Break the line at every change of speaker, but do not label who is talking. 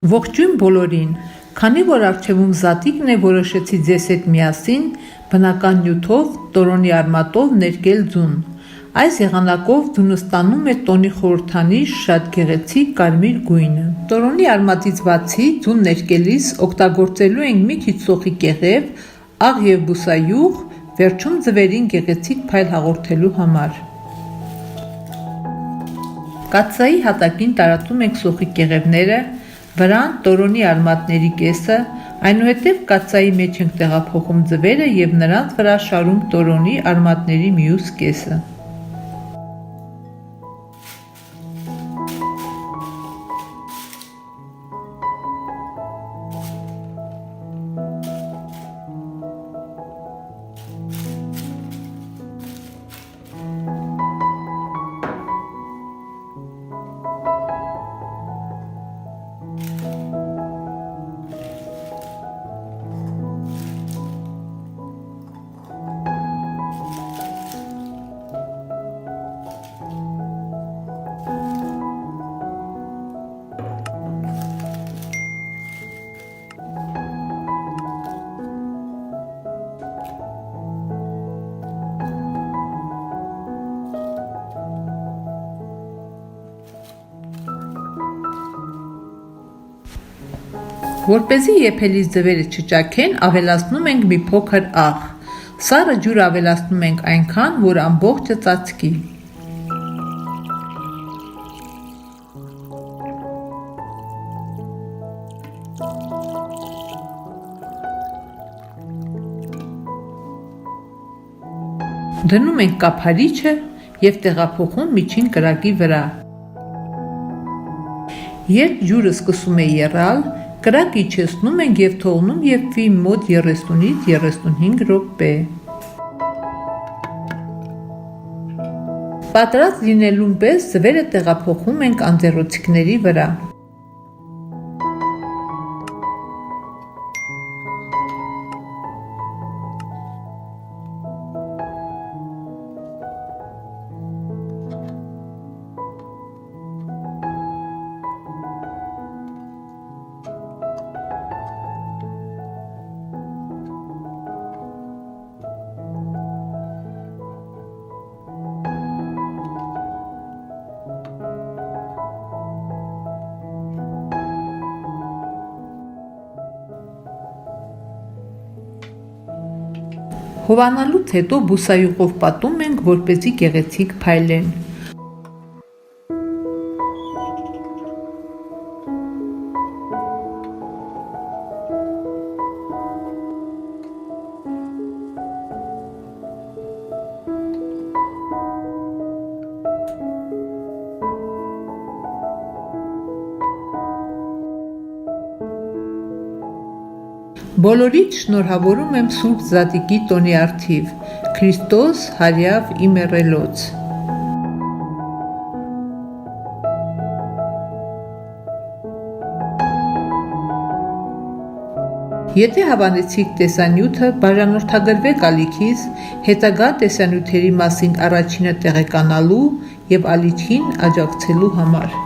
Ողջույն բոլորին, քանի որ առջևում Զատիկն է, որոշեցի ձեզ հետ միասին բնական նյութով, տորոնի արմատով ներկել ձուն։ Այս եղանակով ձունը ստանում է տոնի խորհրդանիշ շատ գեղեցիկ կարմիր գույնը։ Տորոնի արմատից բացի ձուն ներկելիս օգտագործելու ենք մի քիչ սոխի կեղև, աղ և բուսայուղ, վերջում ձվերին գեղեցիկ փայլ հաղորդելու համար։ Կաթսայի հատակին տարածում ենք սոխի կեղևները, վրան տորոնի արմատների կեսը, այնուհետև կաթսայի մեջ ենք տեղափոխում ձվերը և նրանց վրա շարում տորոնի արմատների մյուս կեսը։ Որպեսզի եփելիս ձվերը չճաքեն, ավելացնում ենք մի փոքր աղ։ Սառը ջուր ավելացնում ենք այնքան, որ ամբողջը ծածկի։ Դնում ենք կափարիչը և տեղափոխում միջին կրակի վրա։ Երբ ջուրը սկսում է եռալ, կրակը իջեցնում ենք և թողնում եփվի մոտ 30-ից 35 րոպե։ Պատրաստ լինելուն պես ձվերը տեղափոխում ենք անձեռոցիկների վրա։ Հովանալուց հետո բուսայուղով պատում ենք, որպեսզի գեղեցիկ փայլեն։ Բոլորիդ շնորհավորում եմ Սուրբ Զատիկի տոնի առթիվ, Քրիստոս հարյավ իմ եռելոց։ Եթե հավանեցիք տեսանյութը, բաժանորդագրվեք ալիքիս, հետագա տեսանյութերի մասին առաջինը տեղեկանալու և ալիքին աջակցելու համար։